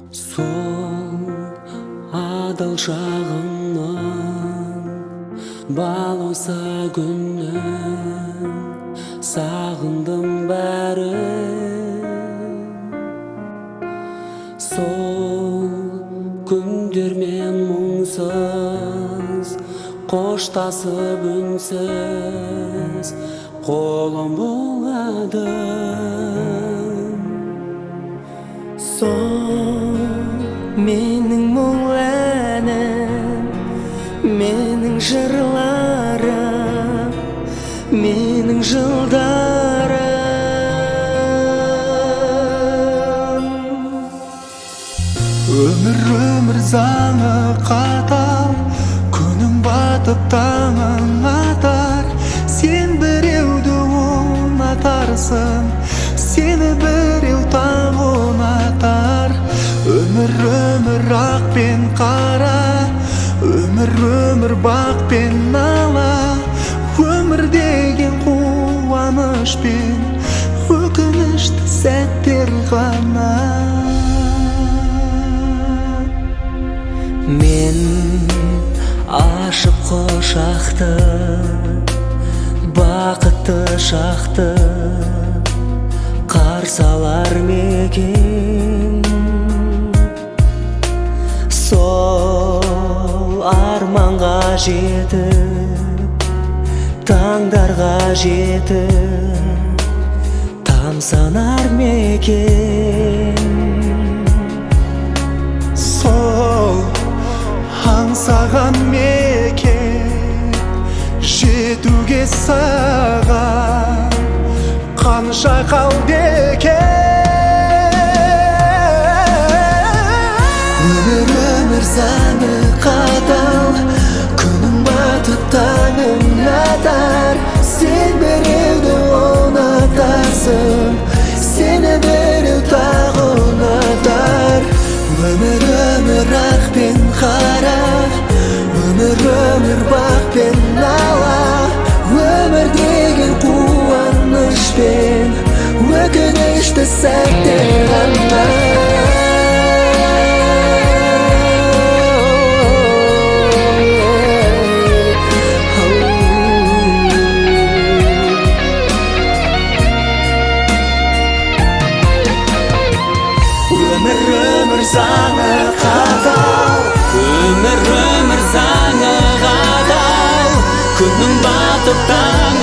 Сол адал шағыңнан балоса күннен сағындым бәрін. Сол күндермен мұңсыз қоштасып үнсіз қолым бұлғадым. Сол менің мұң әнім, менің жырларым, менің жылдарым. Өмір заңы қатал, күнің батып таңың атар. Сен біреуді ұнатарсың, сені біреу тағы ұнатар. Өмір ақ пен қара, өмір бақ пен нала. Өмір деген қуаныш пен өкінішті сәттер ғана. Мен ашып құшақты, бақытты шақты қарсы алар мекен. Сол арманға жетіп, таңдарға жетіп тамсанар мекен. Сол аңсаған мекен жетуге саған қанша қалды екен. Өмір заңы қатал, күнің батып таңың атар. Сен біреуді ұнатарсың, сені біреу тағы ұнатар. Өмір ақ пен қара, өмір бақ пен нала. Өмір деген қуаныш пен өкінішті сәттер ғана. Өмір заңы қатал, өмір заңы қатал, күнің батып таң